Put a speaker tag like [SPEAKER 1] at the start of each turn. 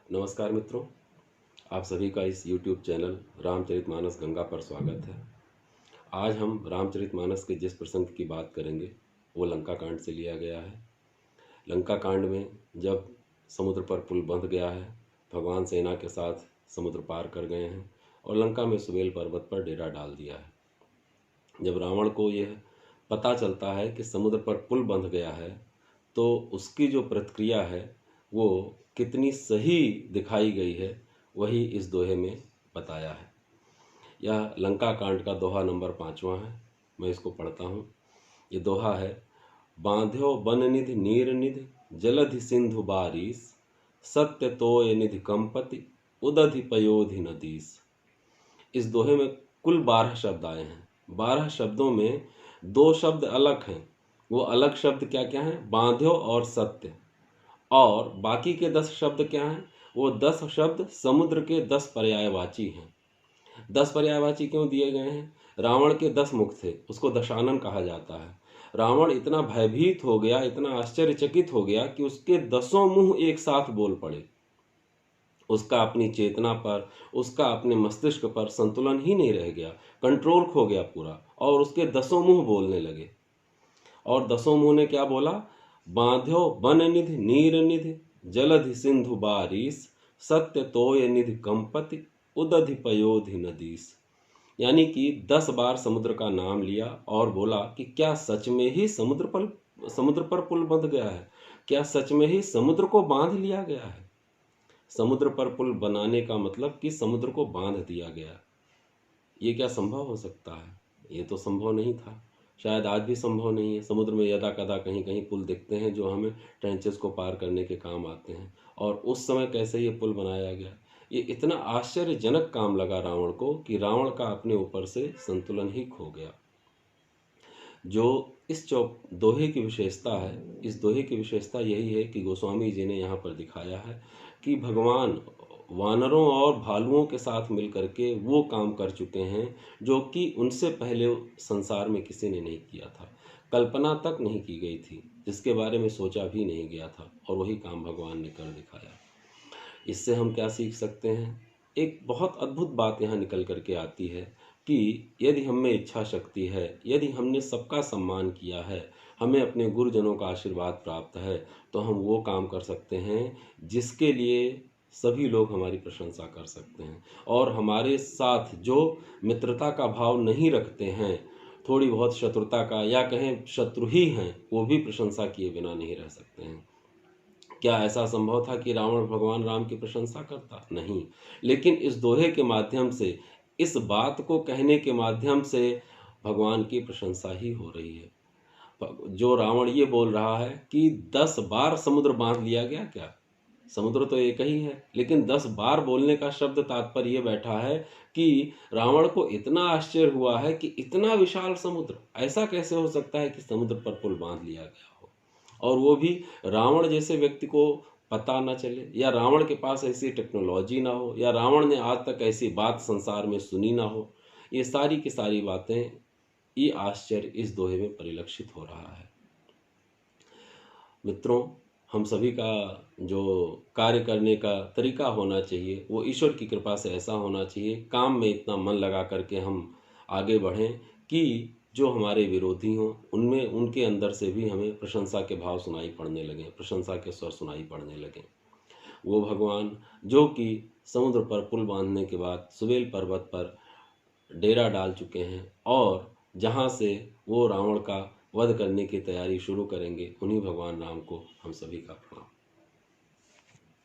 [SPEAKER 1] नमस्कार मित्रों, आप सभी का इस YouTube चैनल रामचरितमानस गंगा पर स्वागत है। आज हम रामचरितमानस के जिस प्रसंग की बात करेंगे वो लंका कांड से लिया गया है। लंका कांड में जब समुद्र पर पुल बंध गया है, भगवान सेना के साथ समुद्र पार कर गए हैं और लंका में सुबेल पर्वत पर डेरा डाल दिया है। जब रावण को यह पता चलता है कि समुद्र पर पुल बंध गया है तो उसकी जो प्रतिक्रिया है वो कितनी सही दिखाई गई है, वही इस दोहे में बताया है। यह लंका कांड का दोहा नंबर 5वां है। मैं इसको पढ़ता हूँ। ये दोहा है: बांध्यो बन निधि नीर निधि जलधि सिंधु बारिश, सत्य तोय निधि कंपति उदधि पयोधि नदीस। इस दोहे में कुल 12 शब्द आए हैं। 12 शब्दों में 2 शब्द अलग हैं। वो अलग शब्द क्या क्या हैं? बांध्यो और सत्य। और बाकी के 10 शब्द क्या हैं? वो 10 शब्द समुद्र के 10 पर्यायवाची हैं। 10 पर्यायवाची क्यों दिए गए हैं? रावण के 10 मुख थे, उसको दशानन कहा जाता है। रावण इतना भयभीत हो गया, इतना आश्चर्यचकित हो गया कि उसके 10 मुंह एक साथ बोल पड़े। उसका अपनी चेतना पर, उसका अपने मस्तिष्क पर संतुलन ही नहीं रह गया, कंट्रोल खो गया पूरा, और उसके 10 मुंह बोलने लगे। और 10 मुंह ने क्या बोला? बांध्यो बन निधि नीर निधि जलधि सिंधु बारिश, सत्य तोय निधि कंपति उदधि पयोधि नदीस। यानी कि 10 बार समुद्र का नाम लिया और बोला कि क्या सच में ही समुद्र पर पुल बंध गया है? क्या सच में ही समुद्र को बांध लिया गया है? समुद्र पर पुल बनाने का मतलब कि समुद्र को बांध दिया गया। ये क्या संभव हो सकता है? ये तो संभव नहीं था, शायद आज भी संभव नहीं है। समुद्र में यदा कदा कहीं कहीं पुल दिखते हैं जो हमें ट्रेंचेस को पार करने के काम आते हैं, और उस समय कैसे ये पुल बनाया गया? ये इतना आश्चर्यजनक काम लगा रावण को कि रावण का अपने ऊपर से संतुलन ही खो गया। जो इस दोहे की विशेषता है, इस दोहे की विशेषता यही है कि गोस्वामी जी ने यहाँ पर दिखाया है कि भगवान वानरों और भालुओं के साथ मिलकर के वो काम कर चुके हैं जो कि उनसे पहले संसार में किसी ने नहीं किया था, कल्पना तक नहीं की गई थी, जिसके बारे में सोचा भी नहीं गया था, और वही काम भगवान ने कर दिखाया। इससे हम क्या सीख सकते हैं? एक बहुत अद्भुत बात यहाँ निकल करके आती है कि यदि हम में इच्छा शक्ति है, यदि हमने सबका सम्मान किया है, हमें अपने गुरुजनों का आशीर्वाद प्राप्त है, तो हम वो काम कर सकते हैं जिसके लिए सभी लोग हमारी प्रशंसा कर सकते हैं। और हमारे साथ जो मित्रता का भाव नहीं रखते हैं, थोड़ी बहुत शत्रुता का, या कहें शत्रु ही हैं, वो भी प्रशंसा किए बिना नहीं रह सकते हैं। क्या ऐसा संभव था कि रावण भगवान राम की प्रशंसा करता? नहीं। लेकिन इस दोहे के माध्यम से, इस बात को कहने के माध्यम से भगवान की प्रशंसा ही हो रही है। जो रावण ये बोल रहा है कि 10 बार समुद्र बांध लिया गया, क्या? समुद्र तो एक ही है, लेकिन 10 बार बोलने का शब्द तात्पर्य ये बैठा है कि रावण को इतना आश्चर्य हुआ है कि इतना विशाल समुद्र, ऐसा कैसे हो सकता है कि समुद्र पर पुल बांध लिया गया हो, और वो भी रावण जैसे व्यक्ति को पता न चले, या रावण के पास ऐसी टेक्नोलॉजी ना हो, या रावण ने आज तक ऐसी बात संसार में सुनी ना हो। ये सारी की सारी बातें, ये आश्चर्य इस दोहे में परिलक्षित हो रहा है। मित्रों, हम सभी का जो कार्य करने का तरीका होना चाहिए वो ईश्वर की कृपा से ऐसा होना चाहिए, काम में इतना मन लगा करके हम आगे बढ़ें कि जो हमारे विरोधी हों उनमें, उनके अंदर से भी हमें प्रशंसा के भाव सुनाई पड़ने लगें, प्रशंसा के स्वर सुनाई पड़ने लगें। वो भगवान जो कि समुद्र पर पुल बांधने के बाद सुबेल पर्वत पर डेरा डाल चुके हैं, और जहाँ से वो रावण का वध करने की तैयारी शुरू करेंगे, उन्हीं भगवान राम को हम सभी का प्रणाम।